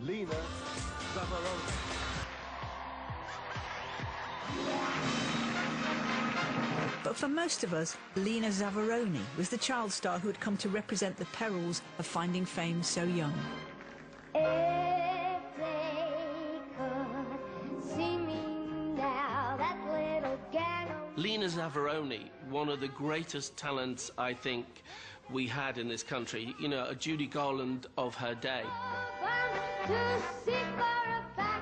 Lena Zavaroni. But for most of us, Lena Zavaroni was the child star who had come to represent the perils of finding fame so young. If they could see me now, that little girl. Lena Zavaroni, one of the greatest talents I think we had in this country, you know, a Judy Garland of her day.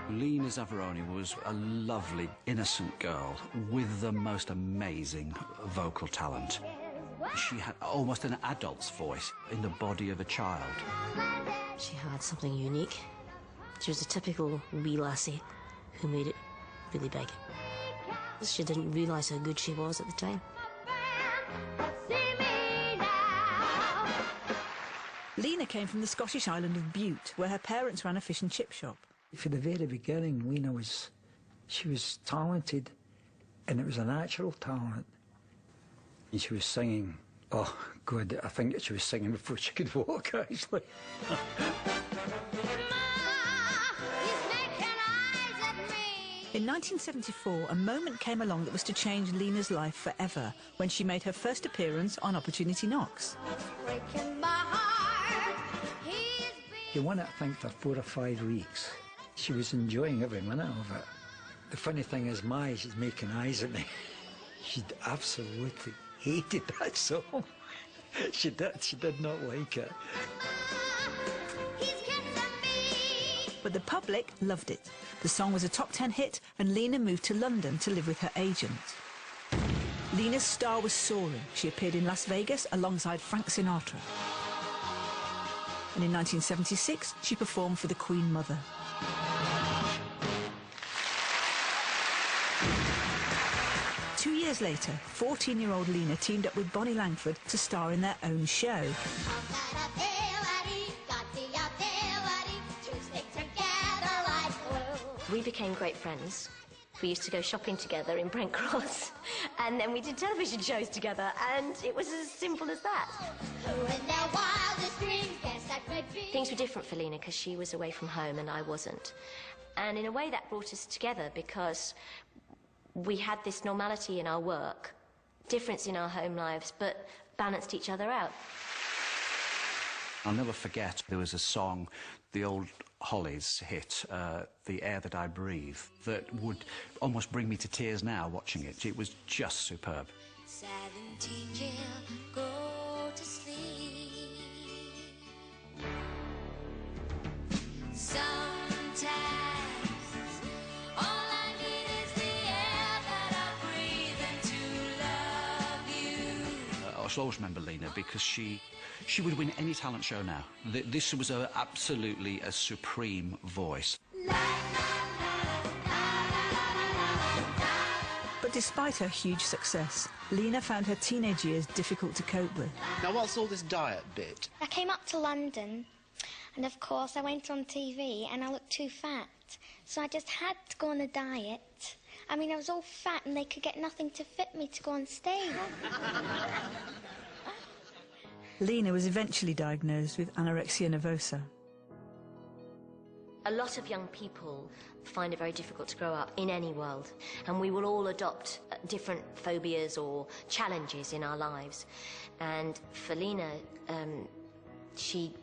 Lena Zavaroni was a lovely, innocent girl with the most amazing vocal talent. She had almost an adult's voice in the body of a child. She had something unique. She was a typical wee lassie who made it really big. She didn't realise how good she was at the time. Lena came from the Scottish island of Bute, where her parents ran a fish and chip shop. From the very beginning, Lena she was talented, and it was a natural talent. And she was singing, oh God, I think that she was singing before she could walk, actually. In 1974, a moment came along that was to change Lena's life forever when she made her first appearance on Opportunity Knocks. She won it, I think, for 4 or 5 weeks. She was enjoying every minute of it. The funny thing is, she's making eyes at me. She absolutely hated that song. She did not like it. But the public loved it. The song was a top 10 hit, and Lena moved to London to live with her agent. Lena's star was soaring. She appeared in Las Vegas alongside Frank Sinatra. And in 1976, she performed for the Queen Mother. Two years later, 14-year-old Lena teamed up with Bonnie Langford to star in their own show. We became great friends. We used to go shopping together in Brent Cross, and then we did television shows together, and it was as simple as that. Things were different for Lena because she was away from home and I wasn't. And in a way that brought us together because we had this normality in our work, difference in our home lives, but balanced each other out. I'll never forget, there was a song, the old Hollies hit, The Air That I Breathe, that would almost bring me to tears now watching it. It was just superb. 17 Jill, go to sleep. Sometimes all I need is the air that I breathe and to love you. I shall always remember Lena because she would win any talent show now. This was absolutely a supreme voice. But despite her huge success, Lena found her teenage years difficult to cope with. Now, what's all this diet bit? I came up to London, and of course I went on TV and I looked too fat. So I just had to go on a diet. I mean, I was all fat and they could get nothing to fit me to go on stage. Lena was eventually diagnosed with anorexia nervosa. A lot of young people find it very difficult to grow up in any world, and we will all adopt different phobias or challenges in our lives. And for Lena, she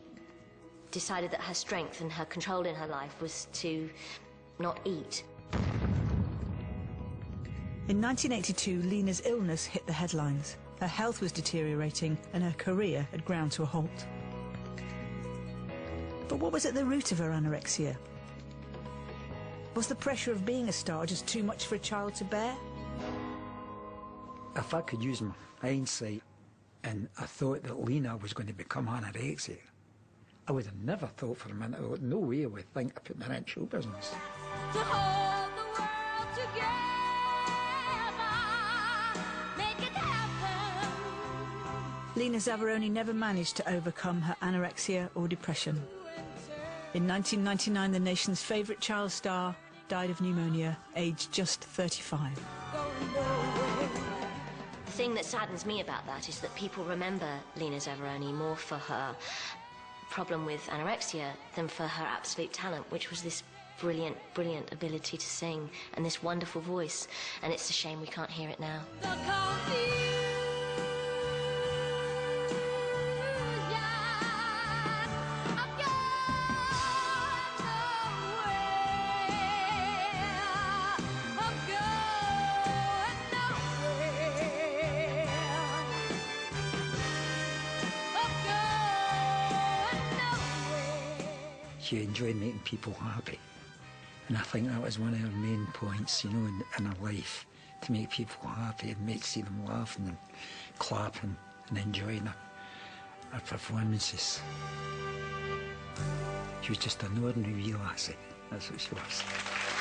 decided that her strength and her control in her life was to not eat. In 1982, Lena's illness hit the headlines. Her health was deteriorating and her career had ground to a halt. But what was at the root of her anorexia? Was the pressure of being a star just too much for a child to bear? If I could use my hindsight and I thought that Lena was going to become anorexic, I would have never thought for a minute, no way I would think of putting her in show business. To hold the world together, make it happen. Lena Zavaroni never managed to overcome her anorexia or depression. In 1999, the nation's favourite child star died of pneumonia, aged just 35. The thing that saddens me about that is that people remember Lena Zavaroni more for her problem with anorexia than for her absolute talent, which was this brilliant, brilliant ability to sing and this wonderful voice. And it's a shame we can't hear it now. She enjoyed making people happy. And I think that was one of her main points, you know, in her life, to make people happy and see them laughing and clapping and enjoying her performances. She was just an ordinary wee lassie, that's what she was.